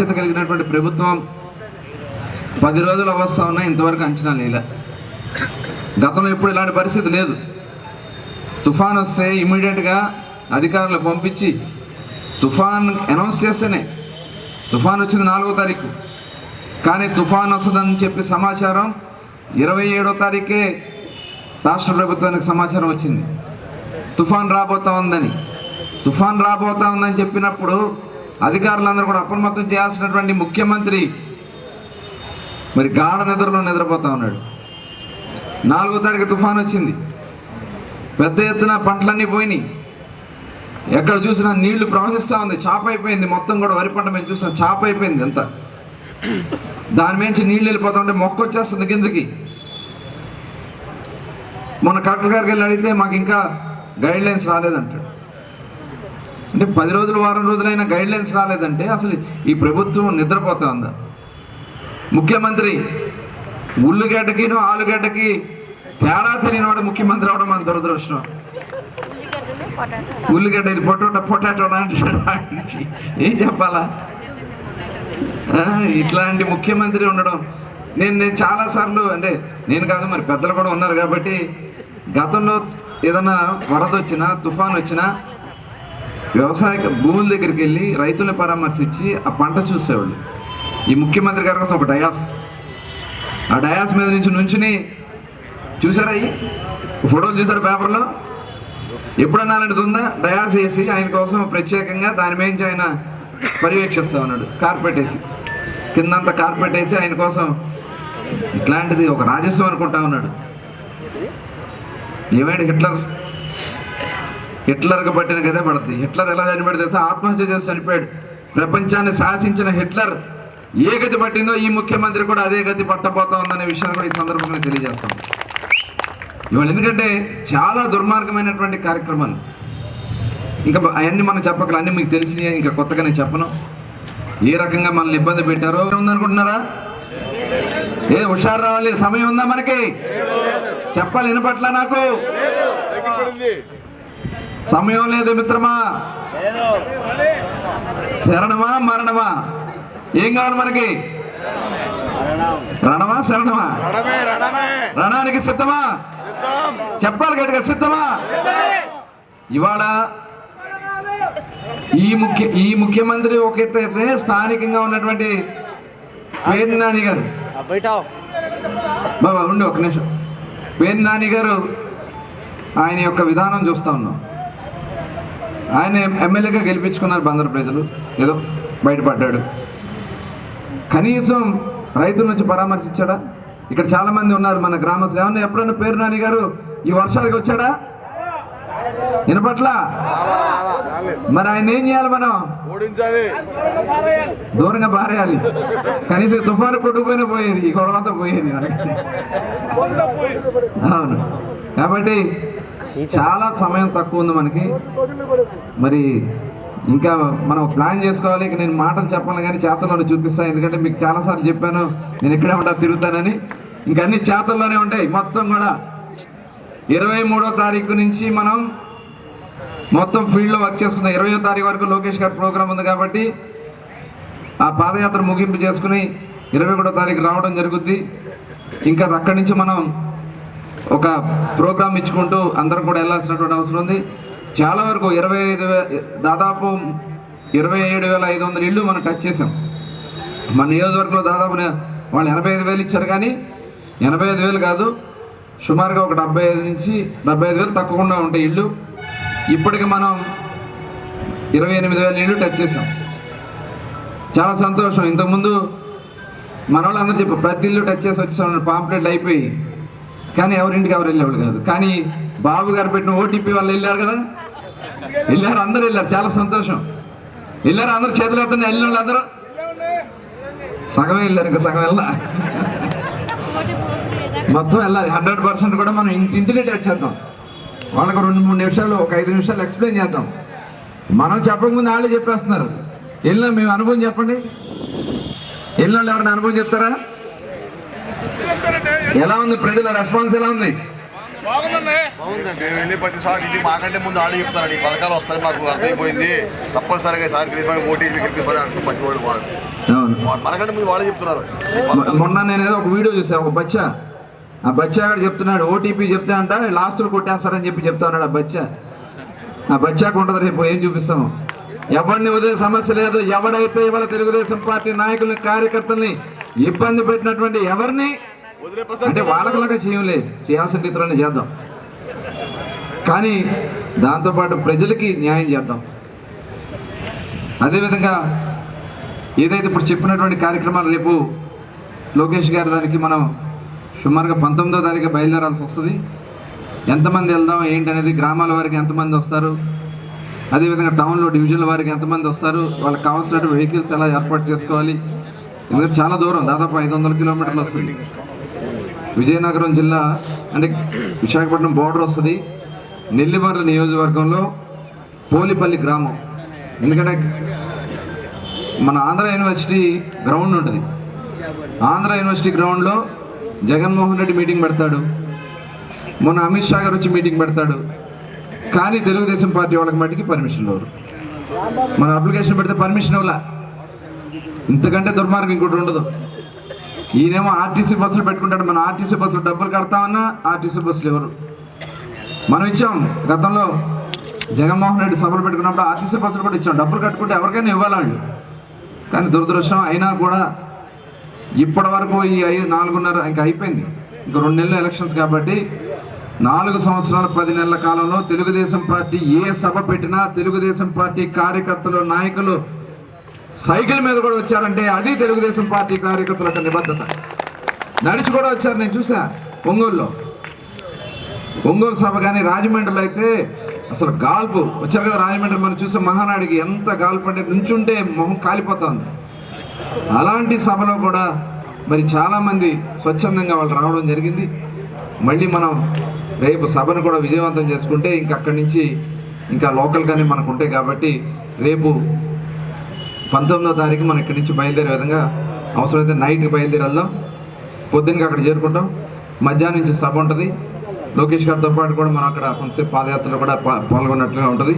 బాధ్యత కలిగినటువంటి ప్రభుత్వం 10 రోజులు అవస్థ ఉన్నా ఇంతవరకు అంచనా లేలే. గతంలో ఎప్పుడు ఇలాంటి పరిస్థితి లేదు. తుఫాన్ వస్తే ఇమీడియట్గా అధికారులు పంపించి తుఫాన్ అనౌన్స్ చేస్తేనే, తుఫాన్ వచ్చింది 4వ తారీఖు, కానీ తుఫాన్ వస్తుందని చెప్పి సమాచారం 27వ తారీఖే రాష్ట్ర ప్రభుత్వానికి సమాచారం వచ్చింది తుఫాన్ రాబోతా ఉందని. తుఫాన్ రాబోతా ఉందని చెప్పినప్పుడు అధికారులందరూ కూడా అప్రమత్తం చేయాల్సినటువంటి ముఖ్యమంత్రి మరి గాఢ నిద్రలో నిద్రపోతా ఉన్నాడు. 4వ తారీఖు తుఫాన్ వచ్చింది, పెద్ద ఎత్తున పంటలన్నీ పోయినాయి, ఎక్కడ చూసినా నీళ్లు ప్రవహిస్తూ ఉంది, చాప అయిపోయింది. మొత్తం కూడా వరి పంట మేము చూసాం, చాప అయిపోయింది అంతా. దాని మించి నీళ్ళు వెళ్ళిపోతుంటే మొక్క వచ్చేస్తుంది గింజకి. మొన్న కలెక్టర్ గారికి వెళ్ళి అడిగితే మాకు ఇంకా గైడ్ లైన్స్ రాలేదంటాడు. అంటే 10 రోజులు వారం రోజులైనా గైడ్ లైన్స్ రాలేదంటే అసలు ఈ ప్రభుత్వం నిద్రపోతా ఉందా? ముఖ్యమంత్రి ఉల్లిగడ్డకి ఆలుగడ్డకి తేడా తెలియనివాడు ముఖ్యమంత్రి అవడం మన దురదృష్టం. ఉల్లిగడ్డ ఇది పొటాటో ఏం చెప్పాలా? ఇట్లాంటి ముఖ్యమంత్రి ఉండడం నేను చాలాసార్లు, అంటే నేను కాదు మరి పెద్దలు కూడా ఉన్నారు కాబట్టి, గతంలో ఏదైనా వరద వచ్చినా తుఫాన్ వచ్చినా వ్యవసాయ భూముల దగ్గరికి వెళ్ళి రైతుల్ని పరామర్శించి ఆ పంట చూసేవాళ్ళు. ఈ ముఖ్యమంత్రి గారి కోసం ఒక డయాస్, ఆ డయాస్ మీద నుంచుని చూసారా? ఈ ఫోటోలు చూసారా పేపర్లో? ఎప్పుడన్నా అలాంటిది ఉందా? డయాస్ వేసి ఆయన కోసం ప్రత్యేకంగా దాని మీద ఆయన పర్యవేక్షిస్తూ ఉన్నాడు, కార్పెట్ వేసి, కిందంతా కార్పెట్ వేసి ఆయన కోసం. ఇట్లాంటిది ఒక రాజస్వం అనుకుంటా ఉన్నాడు. ఏమైనా హిట్లర్కి పట్టిన గదే పడుతుంది. హిట్లర్ ఎలా చనిపోయాడు తెలుసా? ఆత్మహత్య చేసి చనిపోయాడు. ప్రపంచాన్ని శాసించిన హిట్లర్ ఏ గతి పట్టిందో ఈ ముఖ్యమంత్రి కూడా అదే గతి పట్టబోతా ఉందనే విషయాన్ని కూడా ఈ సందర్భంగా తెలియజేస్తాం. ఇవాళ ఎందుకంటే చాలా దుర్మార్గమైనటువంటి కార్యక్రమాలు, ఇంకా అవన్నీ మనం చెప్పగల, అన్నీ మీకు తెలిసినాయి, ఇంకా కొత్తగా నేను చెప్పను. ఏ రకంగా మనల్ని ఇబ్బంది పెట్టారో ఉందనుకుంటున్నారా? హుషారు రావాలి, సమయం ఉందా మనకి? చెప్పాలి, వినపట్ల నాకు సమయం లేదు మిత్రమా. శరణమా మరణమా? ఏం కావాలి మనకి? రణమా శరణమా? రణానికి సిద్ధమా? చెప్పాలి గట్టిగా, సిద్ధమా? ఇవాళ ఈ ముఖ్యమంత్రి ఒక ఎత్తు అయితే, స్థానికంగా ఉన్నటువంటి పేర్ని నాని గారు, బాబా ఉండి ఒక నిమిషం, పేర్ని నాని గారు ఆయన యొక్క విధానం చూస్తూ ఉన్నాం. ఆయన ఎమ్మెల్యేగా గెలిపించుకున్నారు బందరు ప్రజలు, ఏదో బయటపడ్డాడు. కనీసం రైతుల నుంచి పరామర్శించాడా? ఇక్కడ చాలా మంది ఉన్నారు మన గ్రామస్తులు. ఏమన్నా ఎప్పుడన్నా పేరు నాని గారు ఈ వర్షాలకి వచ్చాడా? వినపట్ల? మరి ఆయన ఏం చేయాలి? మనం దూరంగా పారేయాలి. కనీసం తుఫాను కొట్టుకుపోయినా పోయేది, ఈ గొడవంతా పోయేది. అవును, కాబట్టి చాలా సమయం తక్కువ ఉంది మనకి. మరి ఇంకా మనం ప్లాన్ చేసుకోవాలి. ఇక నేను మాటలు చెప్పాలి కానీ చేతల్లోనే చూపిస్తాను, ఎందుకంటే మీకు చాలాసార్లు చెప్పాను నేను ఇక్కడే ఉంటా తిరుగుతానని. ఇంకా అన్ని చేతల్లోనే ఉంటాయి మొత్తం కూడా. 23వ తారీఖు నుంచి మనం మొత్తం ఫీల్డ్లో వర్క్ చేసుకుందాం. 20వ తారీఖు వరకు లోకేష్ గారి ప్రోగ్రాం ఉంది కాబట్టి ఆ పాదయాత్ర ముగింపు చేసుకుని 21వ తారీఖు రావడం జరుగుద్ది. ఇంకా అక్కడి నుంచి మనం ఒక ప్రోగ్రాం ఇచ్చుకుంటూ అందరం కూడా వెళ్ళాల్సినటువంటి అవసరం ఉంది. చాలా వరకు దాదాపు 27,500 ఇళ్ళు మనం టచ్ చేసాం. మన నియోజకవర్గంలో దాదాపు వాళ్ళు 85,000 ఇచ్చారు, కానీ 85,000 కాదు, సుమారుగా ఒక 75 నుంచి 75,000 తక్కువకుండా ఉంటాయి ఇళ్ళు. ఇప్పటికి మనం 28,000 ఇళ్ళు టచ్ చేసాం. చాలా సంతోషం. ఇంతకుముందు మన వాళ్ళు అందరూ చెప్పారు ప్రతి ఇల్లు టచ్ చేసి వచ్చేసాం, పాంప్లెట్లు అయిపోయి, కానీ ఎవరింటికి ఎవరు వెళ్ళేవాళ్ళు కాదు. కానీ బాబు గారు పెట్టిన ఓటీపీ వాళ్ళు వెళ్ళారు కదా, వెళ్ళారు, అందరూ వెళ్ళారు. చాలా సంతోషం. వెళ్ళారు అందరూ, చేతులు ఎత్తండి. వెళ్ళిన వాళ్ళు అందరూ సగమే వెళ్ళారు, ఇంకా సగం వెళ్ళా, మొత్తం వెళ్ళాలి. 100% కూడా మనం ఇంటినే టచ్ చేద్దాం. వాళ్ళకు 2-3 నిమిషాలు, ఒక 5 నిమిషాలు ఎక్స్ప్లెయిన్ చేద్దాం. మనం చెప్పకముందు వాళ్ళే చెప్పేస్తున్నారు. వెళ్ళినా మేము అనుభవం చెప్పండి. వెళ్ళిన వాళ్ళు ఎవరైనా అనుభవం చెప్తారా? ఎలా ఉంది ప్రజల రెస్పాన్స్? ఎలా ఉంది? బాగుందండి. వెళ్ళి ప్రతిసారి ఇది మాకంటే ముందు ఆడి చెప్తారండి ఈ పథకాలు వస్తాయి మాకు అర్థమైపోయింది, తప్పనిసరిగా సార్ ఓటీ గెలిపిస్తారు అంటూ మంచి వాళ్ళు మనకంటే ముందు వాళ్ళే చెప్తున్నారు. మొన్న నేను ఏదో ఒక వీడియో చూసాను, ఒక బచ్చా, ఆ బచ్చా గారు చెప్తున్నాడు ఓటీపీ చెప్తా అంట లాస్ట్లో కొట్టేస్తారని చెప్తున్నాడు. ఆ బచ్చాకు ఉంటుంది రేపు ఏం చూపిస్తాము. ఎవరిని వదిలే సమస్య లేదు. ఎవడైతే ఇవాళ తెలుగుదేశం పార్టీ నాయకుల్ని కార్యకర్తల్ని ఇబ్బంది పెట్టినటువంటి ఎవరిని అంటే వాళ్ళకలాగా చేయలేదు, చేయాల్సిన రీతిలోనే చేద్దాం, కానీ దాంతోపాటు ప్రజలకి న్యాయం చేద్దాం. అదేవిధంగా ఏదైతే ఇప్పుడు చెప్పినటువంటి కార్యక్రమాలు రేపు లోకేష్ గారి దానికి మనం సుమారుగా 19వ తారీఖు బయలుదేరాల్సి వస్తుంది. ఎంతమంది వెళ్దాం ఏంటి అనేది, గ్రామాల వారికి ఎంతమంది వస్తారు, అదేవిధంగా టౌన్లో డివిజన్ల వారికి ఎంతమంది వస్తారు, వాళ్ళకి కావాల్సినటువంటి వెహికల్స్ ఎలా ఏర్పాటు చేసుకోవాలి. ఎందుకంటే చాలా దూరం, దాదాపు 500 కిలోమీటర్లు వస్తుంది. విజయనగరం జిల్లా అంటే విశాఖపట్నం బోర్డర్ వస్తుంది. నెల్లిమర్ల నియోజకవర్గంలో పోలిపల్లి గ్రామం. ఎందుకంటే మన ఆంధ్ర యూనివర్సిటీ గ్రౌండ్ ఉంటుంది. ఆంధ్ర యూనివర్సిటీ గ్రౌండ్లో జగన్మోహన్ రెడ్డి మీటింగ్ పెడతాడు, మొన్న అమిత్ షా గారు వచ్చి మీటింగ్ పెడతాడు. కానీ తెలుగుదేశం పార్టీ వాళ్ళకి మట్టికి పర్మిషన్ ఇవ్వరు. మన అప్లికేషన్ పెడితే పర్మిషన్ ఇవ్వాల. ఇంతకంటే దుర్మార్గం ఇంకోటి ఉండదు. ఈయనేమో ఆర్టీసీ బస్సులు పెట్టుకుంటాడు. మనం ఆర్టీసీ బస్సులు డబ్బులు కడతామన్నా ఆర్టీసీ బస్సులు ఎవరు. మనం ఇచ్చాం గతంలో జగన్మోహన్ రెడ్డి సభలు పెట్టుకున్నప్పుడు ఆర్టీసీ బస్సులు కూడా ఇచ్చాం. డబ్బులు కట్టుకుంటే ఎవరికైనా ఇవ్వాలండి. కానీ దురదృష్టం అయినా కూడా ఇప్పటి వరకు ఈ 4.5 ఇంకా అయిపోయింది, ఇంకా 2 నెలలు ఎలక్షన్స్ కాబట్టి 4 సంవత్సరాల 10 నెలల కాలంలో తెలుగుదేశం పార్టీ ఏ సభ పెట్టినా తెలుగుదేశం పార్టీ కార్యకర్తలు నాయకులు సైకిల్ మీద కూడా వచ్చారంటే అది తెలుగుదేశం పార్టీ కార్యకర్తల యొక్క నిబద్ధత. నడిచి కూడా వచ్చారు, నేను చూసా ఒంగోలు సభ. కానీ రాజమండ్రిలో అయితే అసలు గాల్పు వచ్చారు కదా. రాజమండ్రి మనం చూసే మహానాడికి ఎంత గాల్పు అంటే నుంచుంటే మొహం కాలిపోతుంది. అలాంటి సభలో కూడా మరి చాలామంది స్వచ్ఛందంగా వాళ్ళు రావడం జరిగింది. మళ్ళీ మనం రేపు సభను కూడా విజయవంతం చేసుకుంటే ఇంకా అక్కడి నుంచి ఇంకా లోకల్ కానీ మనకు ఉంటాయి కాబట్టి రేపు 19వ తారీఖు మనం ఇక్కడి నుంచి బయలుదేరే విధంగా అవసరమైతే నైట్కి బయలుదేరి వెళ్దాం. పొద్దున్నకి అక్కడ చేరుకుంటాం. మధ్యాహ్నం నుంచి సభ ఉంటుంది. లోకేష్ గారితో పాటు కూడా మనం అక్కడ కొంతసేపు పాదయాత్రలో కూడా పాల్గొన్నట్లుగా ఉంటుంది.